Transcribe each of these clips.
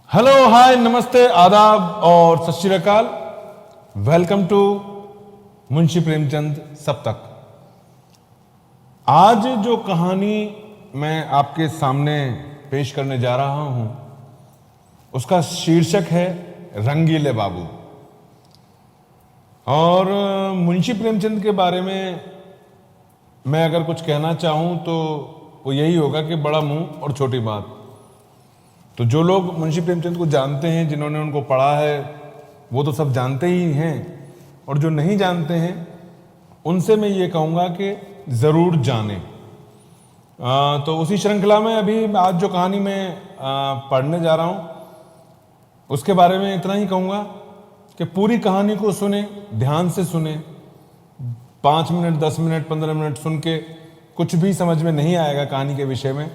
Hello, हाय, नमस्ते, आदाब और सत श्री अकाल। वेलकम टू मुंशी प्रेमचंद सप्तक। आज जो कहानी मैं आपके सामने पेश करने जा रहा हूं उसका शीर्षक है रंगीले बाबू। और मुंशी प्रेमचंद के बारे में मैं अगर कुछ कहना चाहूं तो वो यही होगा कि बड़ा मुंह और छोटी बात। तो जो लोग मुंशी प्रेमचंद को जानते हैं, जिन्होंने उनको पढ़ा है, वो तो सब जानते ही हैं, और जो नहीं जानते हैं उनसे मैं ये कहूँगा कि ज़रूर जानें। तो उसी श्रृंखला में अभी आज जो कहानी मैं पढ़ने जा रहा हूँ उसके बारे में इतना ही कहूँगा कि पूरी कहानी को सुने, ध्यान से सुने। 5 मिनट, 10 मिनट, 15 मिनट सुन के कुछ भी समझ में नहीं आएगा कहानी के विषय में,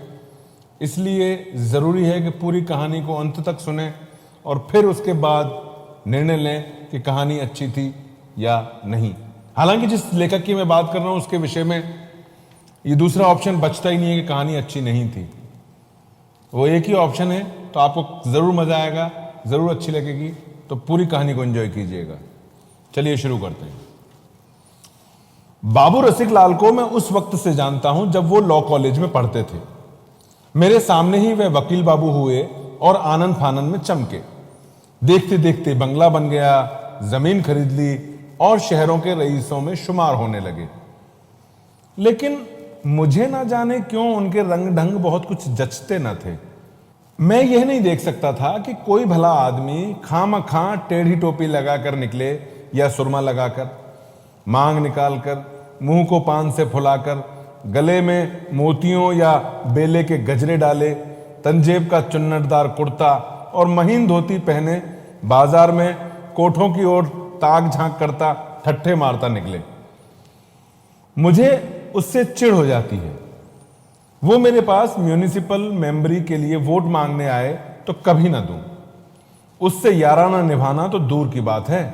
इसलिए ज़रूरी है कि पूरी कहानी को अंत तक सुने और फिर उसके बाद निर्णय लें कि कहानी अच्छी थी या नहीं। हालांकि जिस लेखक की मैं बात कर रहा हूँ उसके विषय में ये दूसरा ऑप्शन बचता ही नहीं है कि कहानी अच्छी नहीं थी। वो एक ही ऑप्शन है, तो आपको ज़रूर मज़ा आएगा, ज़रूर अच्छी लगेगी। तो पूरी कहानी को एंजॉय कीजिएगा। चलिए शुरू करते हैं। बाबू रसिक लाल को मैं उस वक्त से जानता हूं जब वो लॉ कॉलेज में पढ़ते थे। मेरे सामने ही वे वकील बाबू हुए और आनंद फानंद में चमके। देखते देखते बंगला बन गया, जमीन खरीद ली और शहरों के रईसों में शुमार होने लगे। लेकिन मुझे ना जाने क्यों उनके रंग ढंग बहुत कुछ जचते न थे। मैं यह नहीं देख सकता था कि कोई भला आदमी खामखा टेढ़ी टोपी लगाकर निकले या सुरमा लगाकर, मांग निकालकर, मुंह को पान से फुलाकर, गले में मोतियों या बेले के गजरे डाले, तंजेब का चुन्नटदार कुर्ता और महीन धोती पहने बाजार में कोठों की ओर ताक झांक करता, ठट्ठे मारता निकले। मुझे उससे चिढ़ हो जाती है। वो मेरे पास म्यूनिसिपल मेंबरी के लिए वोट मांगने आए तो कभी ना दूं। उससे याराना निभाना तो दूर की बात है।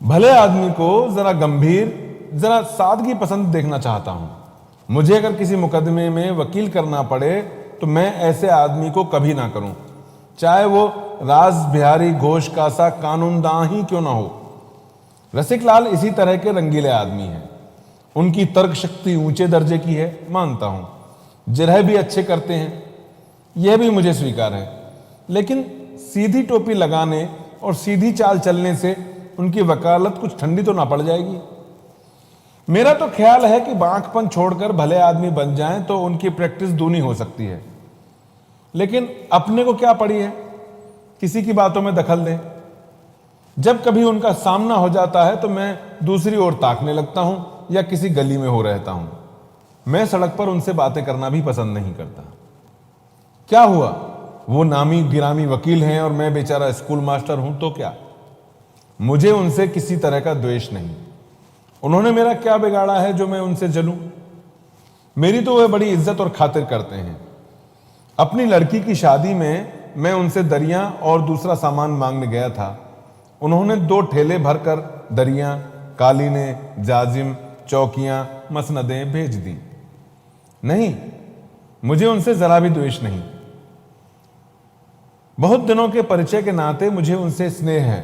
भले आदमी को जरा गंभीर, जरा सादगी पसंद देखना चाहता हूं। मुझे अगर किसी मुकदमे में वकील करना पड़े तो मैं ऐसे आदमी को कभी ना करूं, चाहे वो रास बिहारी घोष का सा कानूनदां ही क्यों ना हो। रसिक लाल इसी तरह के रंगीले आदमी हैं। उनकी तर्क शक्ति ऊंचे दर्जे की है, मानता हूं। जिरह भी अच्छे करते हैं, यह भी मुझे स्वीकार है। लेकिन सीधी टोपी लगाने और सीधी चाल चलने से उनकी वकालत कुछ ठंडी तो ना पड़ जाएगी। मेरा तो ख्याल है कि बांकपन छोड़कर भले आदमी बन जाएं तो उनकी प्रैक्टिस दूनी हो सकती है। लेकिन अपने को क्या पड़ी है किसी की बातों में दखल दें। जब कभी उनका सामना हो जाता है तो मैं दूसरी ओर ताकने लगता हूं या किसी गली में हो रहता हूं। मैं सड़क पर उनसे बातें करना भी पसंद नहीं करता। क्या हुआ, वो नामी गिरामी वकील हैं और मैं बेचारा स्कूल मास्टर हूं, तो क्या? मुझे उनसे किसी तरह का द्वेष नहीं। उन्होंने मेरा क्या बिगाड़ा है जो मैं उनसे जलूं? मेरी तो वे बड़ी इज्जत और खातिर करते हैं। अपनी लड़की की शादी में मैं उनसे दरियां और दूसरा सामान मांगने गया था। उन्होंने 2 ठेले भरकर दरियां, कालीनें, जाजिम, चौकियां, मसनदें भेज दी। नहीं, मुझे उनसे जरा भी द्वेष नहीं। बहुत दिनों के परिचय के नाते मुझे उनसे स्नेह है,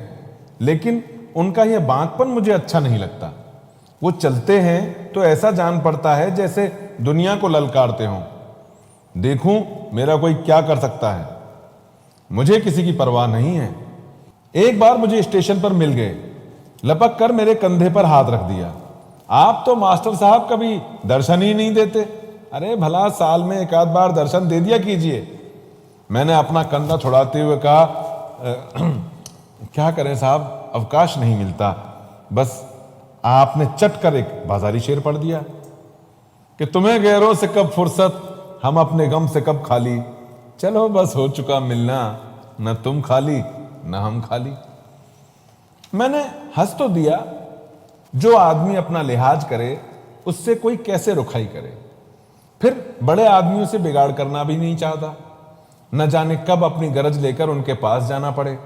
लेकिन उनका यह बांकपन मुझे अच्छा नहीं लगता। वो चलते हैं तो ऐसा जान पड़ता है जैसे दुनिया को ललकारते हों। देखूं मेरा कोई क्या कर सकता है। मुझे किसी की परवाह नहीं है। एक बार मुझे स्टेशन पर मिल गए, लपक कर मेरे कंधे पर हाथ रख दिया। आप तो मास्टर साहब कभी दर्शन ही नहीं देते। अरे भला साल में 1 आध बार दर्शन दे दिया कीजिए। मैंने अपना कंधा छुड़ाते हुए कहा, क्या करें साहब, अवकाश नहीं मिलता। बस आपने चट कर एक बाजारी शेर पढ़ दिया कि तुम्हें गैरों से कब फुर्सत, हम अपने गम से कब खाली। चलो बस हो चुका मिलना, न तुम खाली न हम खाली। मैंने हंस तो दिया। जो आदमी अपना लिहाज करे उससे कोई कैसे रुखाई करे। फिर बड़े आदमियों से बिगाड़ करना भी नहीं चाहता। न जाने कब अपनी गरज लेकर उनके पास जाना पड़े।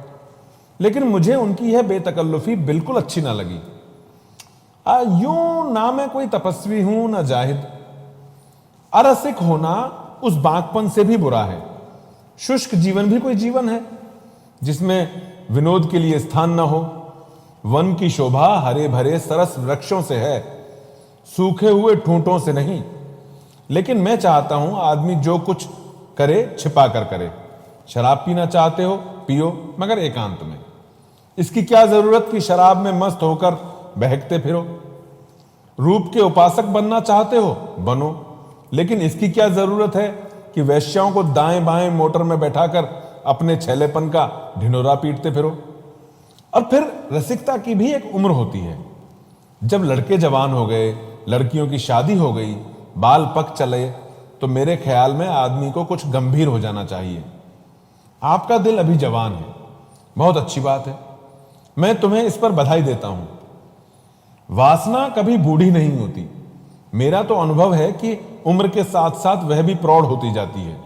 लेकिन मुझे उनकी यह बेतकल्लुफी बिल्कुल अच्छी ना लगी। यूं ना मैं कोई तपस्वी हूं ना जाहिद। अरसिक होना उस बांकपन से भी बुरा है। शुष्क जीवन भी कोई जीवन है। जिसमें विनोद के लिए स्थान न हो। वन की शोभा हरे भरे सरस वृक्षों से है, सूखे हुए ठूंठों से नहीं। लेकिन मैं चाहता हूं आदमी जो कुछ करे छिपा कर करे। शराब पीना चाहते हो पियो, मगर एकांत में। इसकी क्या जरूरत कि शराब में मस्त होकर बहकते फिरो। रूप के उपासक बनना चाहते हो बनो, लेकिन इसकी क्या जरूरत है कि वेश्याओं को दाएं बाएं मोटर में बैठाकर अपने छैलेपन का ढिंढोरा पीटते फिरो। और फिर रसिकता की भी एक उम्र होती है। जब लड़के जवान हो गए, लड़कियों की शादी हो गई, बाल पक चले, तो मेरे ख्याल में आदमी को कुछ गंभीर हो जाना चाहिए। आपका दिल अभी जवान है, बहुत अच्छी बात है, मैं तुम्हें इस पर बधाई देता हूं। वासना कभी बूढ़ी नहीं होती। मेरा तो अनुभव है कि उम्र के साथ साथ वह भी प्रौढ़ होती जाती है।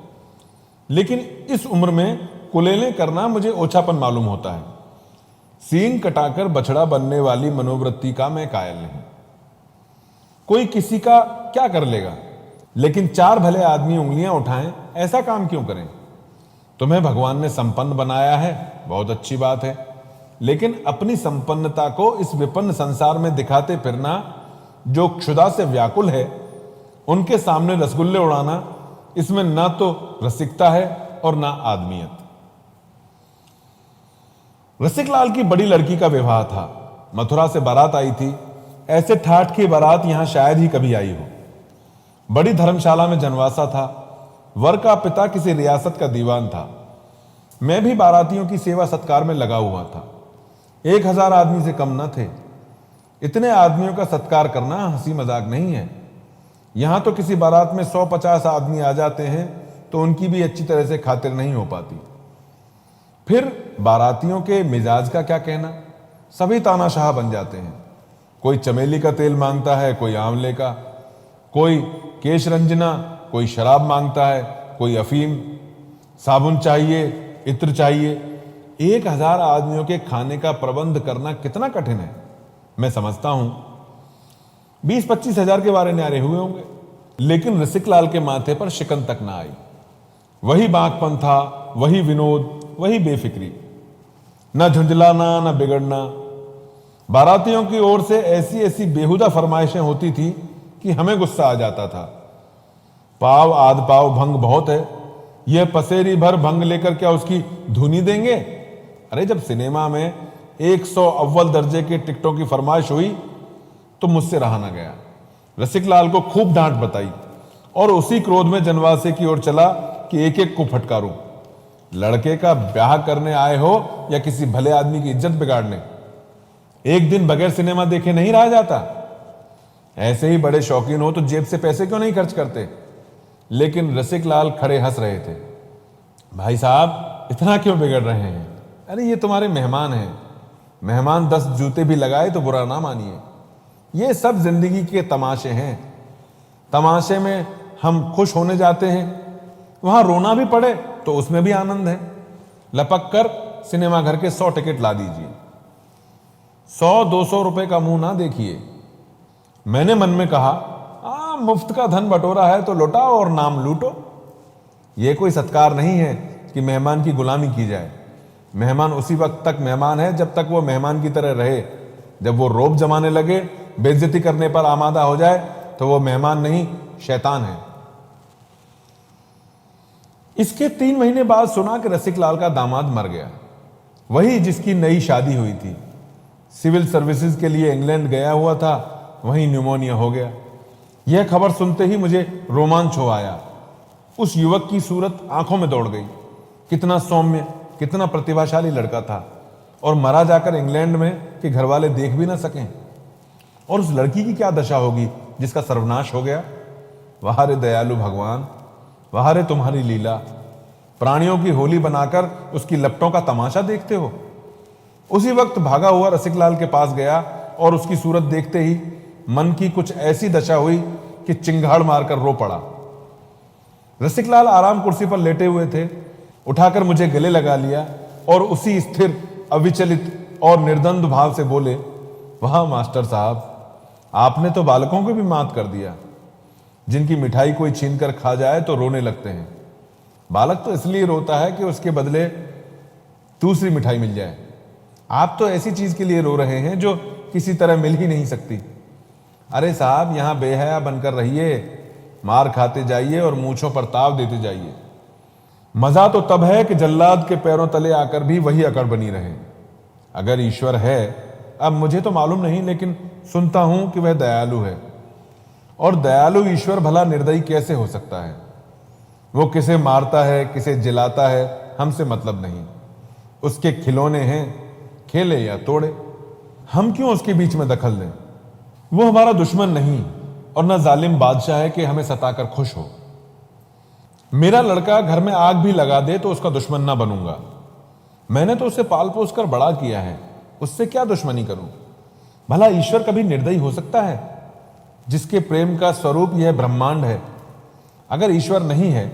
लेकिन इस उम्र में कुलेलें करना मुझे ओछापन मालूम होता है। सींग कटाकर बछड़ा बनने वाली मनोवृत्ति का मैं कायल नहीं। कोई किसी का क्या कर लेगा, लेकिन चार भले आदमी उंगलियां उठाएं, ऐसा काम क्यों करें। तुम्हें भगवान ने संपन्न बनाया है, बहुत अच्छी बात है, लेकिन अपनी संपन्नता को इस विपन्न संसार में दिखाते फिरना जो क्षुधा से व्याकुल है, उनके सामने रसगुल्ले उड़ाना, इसमें ना तो रसिकता है और ना आदमियत। रसिकलाल की बड़ी लड़की का विवाह था। मथुरा से बारात आई थी। ऐसे ठाठ की बारात यहां शायद ही कभी आई हो। बड़ी धर्मशाला में जनवासा था। वर का पिता किसी रियासत का दीवान था। मैं भी बारातियों की सेवा सत्कार में लगा हुआ था। 1000 आदमी से कम न थे। इतने आदमियों का सत्कार करना हंसी मजाक नहीं है। यहां तो किसी बारात में 100-50 आदमी आ जाते हैं तो उनकी भी अच्छी तरह से खातिर नहीं हो पाती। फिर बारातियों के मिजाज का क्या कहना, सभी तानाशाह बन जाते हैं। कोई चमेली का तेल मांगता है, कोई आंवले का, कोई केश रंजना, कोई शराब मांगता है, कोई अफीम, साबुन चाहिए, इत्र चाहिए। 1000 आदमियों के खाने का प्रबंध करना कितना कठिन है। मैं समझता हूं 20-25 हजार के बारे न्यारे हुए होंगे, लेकिन रसिकलाल के माथे पर शिकन तक ना आई। वही बांकपन था, वही विनोद, वही बेफिक्री, न झुंझलाना न बिगड़ना। बारातियों की ओर से ऐसी ऐसी बेहुदा फरमाइशें होती थी कि हमें गुस्सा आ जाता था। पाव आध पाव भंग बहुत है, यह पसेरी भर भंग लेकर क्या उसकी धुनी देंगे। अरे जब सिनेमा में 100 अव्वल दर्जे के टिकटों की फरमाइश हुई तो मुझसे रहा ना गया। रसिकलाल को खूब डांट बताई और उसी क्रोध में जनवासे की ओर चला कि एक एक को फटकारूं। लड़के का ब्याह करने आए हो या किसी भले आदमी की इज्जत बिगाड़ने। एक दिन बगैर सिनेमा देखे नहीं रहा जाता। ऐसे ही बड़े शौकीन हो तो जेब से पैसे क्यों नहीं खर्च करते। लेकिन रसिकलाल खड़े हंस रहे थे। भाई साहब इतना क्यों बिगड़ रहे हैं। अरे ये तुम्हारे मेहमान हैं। मेहमान 10 जूते भी लगाए तो बुरा ना मानिए। ये सब जिंदगी के तमाशे हैं। तमाशे में हम खुश होने जाते हैं, वहां रोना भी पड़े तो उसमें भी आनंद है। लपक कर सिनेमा घर के 100 टिकट ला दीजिए। 100-200 रुपए का मुंह ना देखिए। मैंने मन में कहा, मुफ्त का धन बटोरा है तो लौटाओ और नाम लूटो। यह कोई सत्कार नहीं है कि मेहमान की गुलामी की जाए। मेहमान उसी वक्त तक मेहमान है जब तक वो मेहमान की तरह रहे। जब वो रोब जमाने लगे, बेइज्जती करने पर आमादा हो जाए तो वो मेहमान नहीं, शैतान है। इसके 3 महीने बाद सुना कि रसिकलाल का दामाद मर गया, वही जिसकी नई शादी हुई थी। सिविल सर्विसेज के लिए इंग्लैंड गया हुआ था, वहीं न्यूमोनिया हो गया। यह खबर सुनते ही मुझे रोमांच हो आया। उस युवक की सूरत आंखों में दौड़ गई। कितना सौम्य, कितना प्रतिभाशाली लड़का था, और मरा जाकर इंग्लैंड में कि घर वाले देख भी ना सकें। और उस लड़की की क्या दशा होगी जिसका सर्वनाश हो गया। वाह रे दयालु भगवान, वाह रे तुम्हारी लीला। प्राणियों की होली बनाकर उसकी लपटों का तमाशा देखते हो। उसी वक्त भागा हुआ रसिकलाल के पास गया और उसकी सूरत देखते ही मन की कुछ ऐसी दशा हुई कि चिंगाड़ मारकर रो पड़ा। रसिकलाल आराम कुर्सी पर लेटे हुए थे। उठाकर मुझे गले लगा लिया और उसी स्थिर, अविचलित और निर्द्वंद भाव से बोले, वाह मास्टर साहब, आपने तो बालकों को भी मात कर दिया। जिनकी मिठाई कोई छीन कर खा जाए तो रोने लगते हैं। बालक तो इसलिए रोता है कि उसके बदले दूसरी मिठाई मिल जाए। आप तो ऐसी चीज के लिए रो रहे हैं जो किसी तरह मिल ही नहीं सकती। अरे साहब, यहां बेहया बनकर रहिए, मार खाते जाइए और मूंछों पर ताव देते जाइए। मजा तो तब है कि जल्लाद के पैरों तले आकर भी वही अकड़ बनी रहे। अगर ईश्वर है, अब मुझे तो मालूम नहीं, लेकिन सुनता हूं कि वह दयालु है। और दयालु ईश्वर भला निर्दयी कैसे हो सकता है? वो किसे मारता है, किसे जिलाता है, हमसे मतलब नहीं। उसके खिलौने हैं, खेले या तोड़े, हम क्यों उसके बीच में दखल दें? वो हमारा दुश्मन नहीं और न जालिम बादशाह है कि हमें सताकर खुश हो। मेरा लड़का घर में आग भी लगा दे तो उसका दुश्मन ना बनूंगा। मैंने तो उसे पाल पोस कर बड़ा किया है, उससे क्या दुश्मनी करूं? भला ईश्वर कभी निर्दयी हो सकता है, जिसके प्रेम का स्वरूप यह ब्रह्मांड है? अगर ईश्वर नहीं है,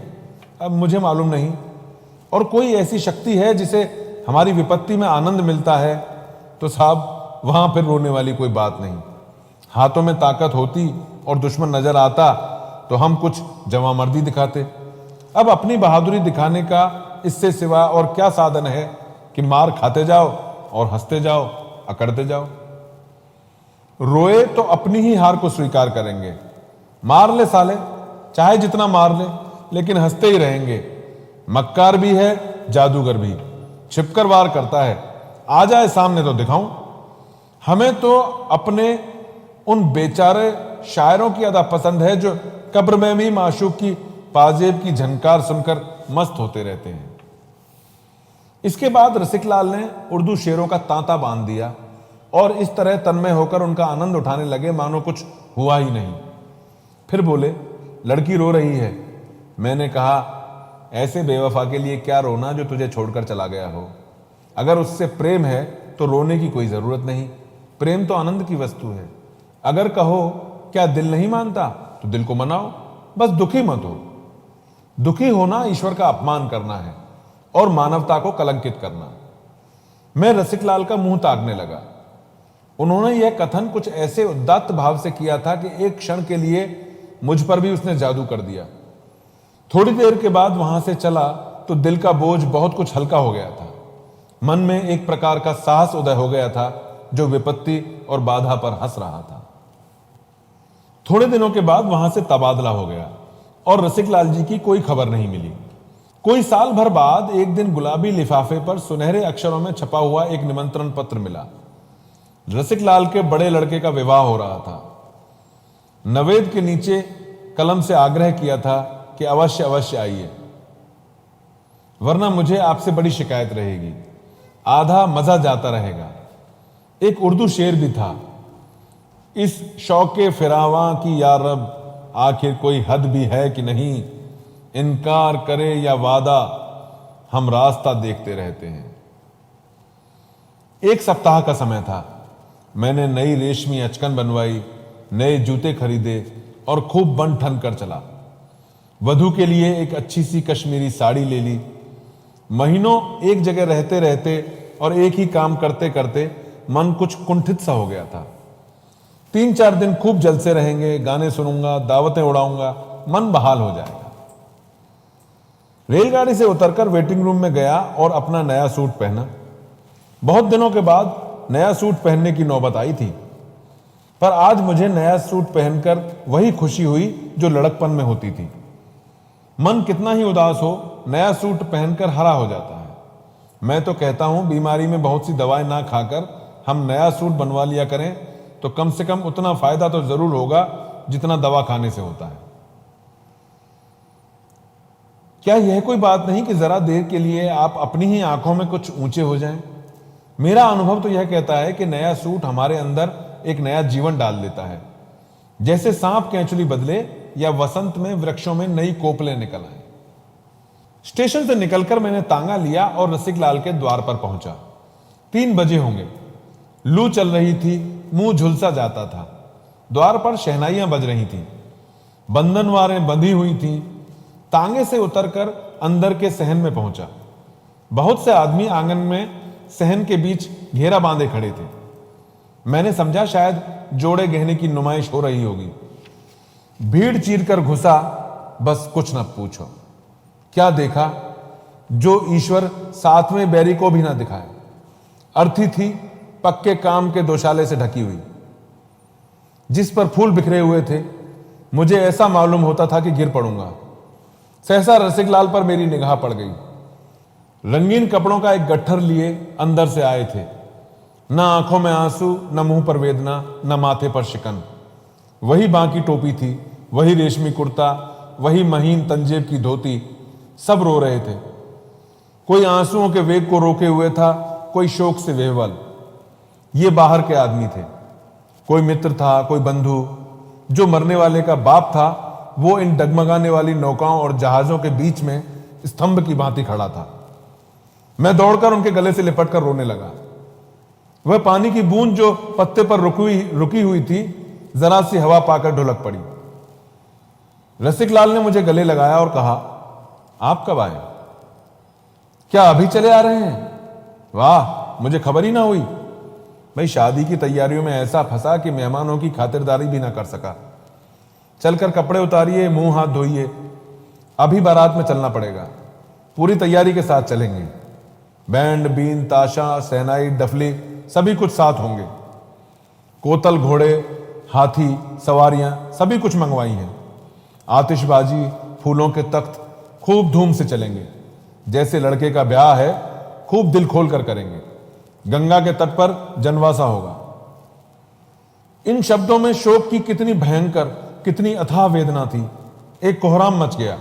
अब मुझे मालूम नहीं, और कोई ऐसी शक्ति है जिसे हमारी विपत्ति में आनंद मिलता है, तो साहब वहां फिर रोने वाली कोई बात नहीं। हाथों में ताकत होती और दुश्मन नजर आता तो हम कुछ जवामर्दी दिखाते। अब अपनी बहादुरी दिखाने का इससे सिवा और क्या साधन है कि मार खाते जाओ और हंसते जाओ, अकड़ते जाओ। रोए तो अपनी ही हार को स्वीकार करेंगे। मार ले साले, चाहे जितना मार ले, लेकिन हंसते ही रहेंगे। मक्कार भी है, जादूगर भी, छिपकर वार करता है। आ जाए सामने तो दिखाऊं। हमें तो अपने उन बेचारे शायरों की अदा पसंद है जो कब्र में भी माशूक की पाजेब की झनकार सुनकर मस्त होते रहते हैं। इसके बाद रसिकलाल ने उर्दू शेरों का तांता बांध दिया और इस तरह तन्मय होकर उनका आनंद उठाने लगे मानो कुछ हुआ ही नहीं। फिर बोले, लड़की रो रही है। मैंने कहा, ऐसे बेवफा के लिए क्या रोना जो तुझे छोड़कर चला गया हो। अगर उससे प्रेम है तो रोने की कोई जरूरत नहीं। प्रेम तो आनंद की वस्तु है। अगर कहो क्या दिल नहीं मानता, तो दिल को मनाओ, बस दुखी मत हो। दुखी होना ईश्वर का अपमान करना है और मानवता को कलंकित करना। मैं रसिकलाल का मुंह ताकने लगा। उन्होंने यह कथन कुछ ऐसे उदात्त भाव से किया था कि एक क्षण के लिए मुझ पर भी उसने जादू कर दिया। थोड़ी देर के बाद वहां से चला तो दिल का बोझ बहुत कुछ हल्का हो गया था। मन में एक प्रकार का साहस उदय हो गया था जो विपत्ति और बाधा पर हंस रहा था। थोड़े दिनों के बाद वहां से तबादला हो गया और रसिकलाल जी की कोई खबर नहीं मिली। कोई साल भर बाद एक दिन गुलाबी लिफाफे पर सुनहरे अक्षरों में छपा हुआ एक निमंत्रण पत्र मिला। रसिकलाल के बड़े लड़के का विवाह हो रहा था। नवेद के नीचे कलम से आग्रह किया था कि अवश्य अवश्य आइए, वरना मुझे आपसे बड़ी शिकायत रहेगी, आधा मजा जाता रहेगा। एक उर्दू शेर भी था, इस शौके फिरावां की या रब, आखिर कोई हद भी है कि नहीं, इनकार करे या वादा, हम रास्ता देखते रहते हैं। एक सप्ताह का समय था। मैंने नई रेशमी अचकन बनवाई, नए जूते खरीदे और खूब बन ठन कर चला। वधू के लिए एक अच्छी सी कश्मीरी साड़ी ले ली। महीनों एक जगह रहते रहते और एक ही काम करते करते मन कुछ कुंठित सा हो गया था। 3-4 दिन खूब जलसे रहेंगे, गाने सुनूंगा, दावतें उड़ाऊंगा, मन बहाल हो जाएगा। रेलगाड़ी से उतरकर वेटिंग रूम में गया और अपना नया सूट पहना। बहुत दिनों के बाद नया सूट पहनने की नौबत आई थी, पर आज मुझे नया सूट पहनकर वही खुशी हुई जो लड़कपन में होती थी। मन कितना ही उदास हो, नया सूट पहनकर हरा हो जाता है। मैं तो कहता हूं, बीमारी में बहुत सी दवाएं ना खाकर हम नया सूट बनवा लिया करें तो कम से कम उतना फायदा तो जरूर होगा जितना दवा खाने से होता है। क्या यह कोई बात नहीं कि जरा देर के लिए आप अपनी ही आंखों में कुछ ऊंचे हो जाएं? मेरा अनुभव तो यह कहता है कि नया सूट हमारे अंदर एक नया जीवन डाल देता है, जैसे सांप केंचुली बदले या वसंत में वृक्षों में नई कोपलें निकल आए। स्टेशन से निकलकर मैंने तांगा लिया और रसिकलाल के द्वार पर पहुंचा। 3 बजे होंगे। लू चल रही थी, मुंह झुलसा जाता था। द्वार पर शहनाइयां बज रही थीं, बंधनवारें बंधी हुई थीं। तांगे से उतरकर अंदर के सहन में पहुंचा। बहुत से आदमी आंगन में सहन के बीच घेरा बांधे खड़े थे। मैंने समझा शायद जोड़े गहने की नुमाइश हो रही होगी। भीड़ चीर कर घुसा, बस कुछ न पूछो। क्या देखा? जो ईश्वर सातवें बैरी को भी ना दिखाए। अर्थी थी पक्के काम के दोशाले से ढकी हुई, जिस पर फूल बिखरे हुए थे। मुझे ऐसा मालूम होता था कि गिर पड़ूंगा। सहसा रसिकलाल पर मेरी निगाह पड़ गई। रंगीन कपड़ों का एक गट्ठर लिए अंदर से आए थे। न आंखों में आंसू, न मुंह पर वेदना, न माथे पर शिकन। वही बांकी टोपी थी, वही रेशमी कुर्ता, वही महीन तंजेब की धोती। सब रो रहे थे। कोई आंसुओं के वेग को रोके हुए था, कोई शोक से विह्वल। ये बाहर के आदमी थे। कोई मित्र था, कोई बंधु। जो मरने वाले का बाप था, वो इन डगमगाने वाली नौकाओं और जहाजों के बीच में स्तंभ की भांति खड़ा था। मैं दौड़कर उनके गले से लिपटकर रोने लगा। वह पानी की बूंद जो पत्ते पर रुकी हुई थी, जरा सी हवा पाकर ढुलक पड़ी। रसिकलाल ने मुझे गले लगाया और कहा, आप कब आए? क्या अभी चले आ रहे हैं? वाह, मुझे खबर ही ना हुई। भाई, शादी की तैयारियों में ऐसा फंसा कि मेहमानों की खातिरदारी भी ना कर सका। चलकर कपड़े उतारिए, मुंह हाथ धोइए, अभी बारात में चलना पड़ेगा। पूरी तैयारी के साथ चलेंगे। बैंड, बीन, ताशा, सहनाई, डफली सभी कुछ साथ होंगे। कोतल, घोड़े, हाथी, सवारियां सभी कुछ मंगवाई हैं। आतिशबाजी, फूलों के तख्त खूब धूम से चलेंगे। जैसे लड़के का ब्याह है, खूब दिल खोल कर करेंगे। गंगा के तट पर जनवासा होगा। इन शब्दों में शोक की कितनी भयंकर, कितनी अथाह वेदना थी। एक कोहराम मच गया।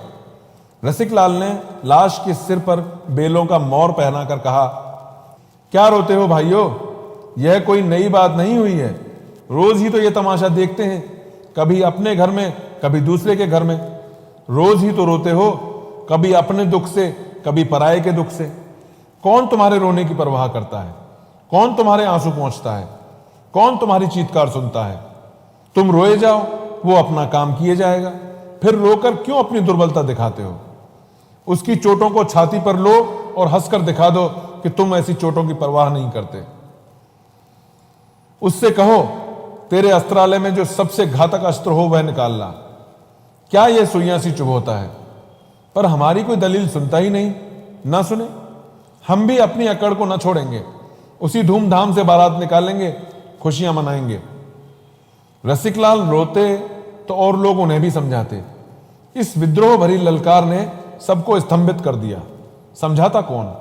रसिकलाल ने लाश के सिर पर बेलों का मौर पहनाकर कहा, क्या रोते हो भाइयों? यह कोई नई बात नहीं हुई है। रोज ही तो यह तमाशा देखते हैं, कभी अपने घर में, कभी दूसरे के घर में। रोज ही तो रोते हो, कभी अपने दुख से, कभी पराये के दुख से। कौन तुम्हारे रोने की परवाह करता है? कौन तुम्हारे आंसू पहुंचता है? कौन तुम्हारी चीत्कार सुनता है? तुम रोए जाओ, वो अपना काम किए जाएगा। फिर रोकर क्यों अपनी दुर्बलता दिखाते हो? उसकी चोटों को छाती पर लो और हंसकर दिखा दो कि तुम ऐसी चोटों की परवाह नहीं करते। उससे कहो, तेरे अस्त्रालय में जो सबसे घातक अस्त्र हो वह निकाल ला। क्या यह सुइयां सी चुभोता है? पर हमारी कोई दलील सुनता ही नहीं। ना सुने, हम भी अपनी अकड़ को न छोड़ेंगे। उसी धूमधाम से बारात निकालेंगे, खुशियां मनाएंगे। रसिकलाल रोते तो और लोग उन्हें भी समझाते। इस विद्रोह भरी ललकार ने सबको स्तंभित कर दिया। समझाता कौन?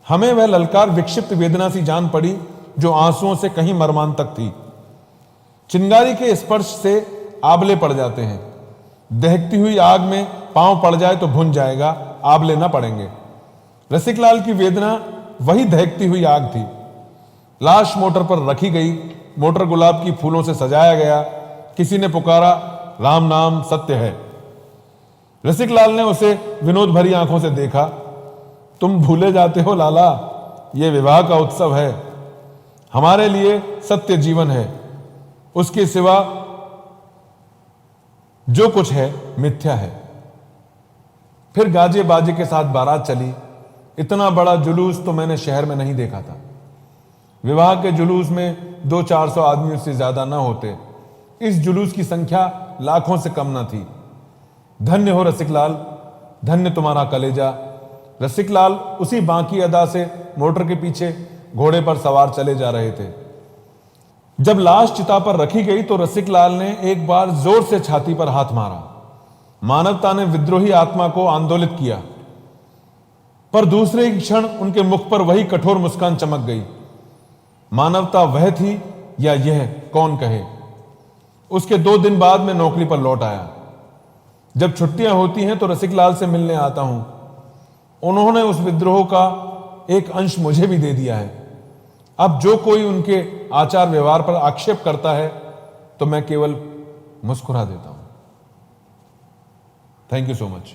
हमें वह ललकार विक्षिप्त वेदना सी जान पड़ी, जो आंसुओं से कहीं मर्मांतक थी। चिंगारी के स्पर्श से आबले पड़ जाते हैं। दहकती हुई आग में पांव पड़ जाए तो भुन जाएगा, आबले न पड़ेंगे। रसिकलाल की वेदना वही दहकती हुई आग थी। लाश मोटर पर रखी गई। मोटर गुलाब की फूलों से सजाया गया। किसी ने पुकारा, राम नाम सत्य है। रसिकलाल ने उसे विनोद भरी आंखों से देखा। तुम भूले जाते हो लाला, यह विवाह का उत्सव है। हमारे लिए सत्य जीवन है, उसके सिवा जो कुछ है मिथ्या है। फिर गाजे बाजे के साथ बारात चली। इतना बड़ा जुलूस तो मैंने शहर में नहीं देखा था। विवाह के जुलूस में 200-400 आदमियों से ज्यादा न होते। इस जुलूस की संख्या लाखों से कम न थी। धन्य हो रसिकलाल, धन्य तुम्हारा कलेजा। रसिकलाल उसी बांकी अदा से मोटर के पीछे घोड़े पर सवार चले जा रहे थे। जब लाश चिता पर रखी गई तो रसिकलाल ने एक बार जोर से छाती पर हाथ मारा। मानवता ने विद्रोही आत्मा को आंदोलित किया। पर दूसरे ही क्षण उनके मुख पर वही कठोर मुस्कान चमक गई। मानवता वह थी या यह, कौन कहे। उसके 2 दिन बाद मैं नौकरी पर लौट आया। जब छुट्टियां होती हैं तो रसिकलाल से मिलने आता हूं। उन्होंने उस विद्रोह का एक अंश मुझे भी दे दिया है। अब जो कोई उनके आचार व्यवहार पर आक्षेप करता है तो मैं केवल मुस्कुरा देता हूं। Thank you so much.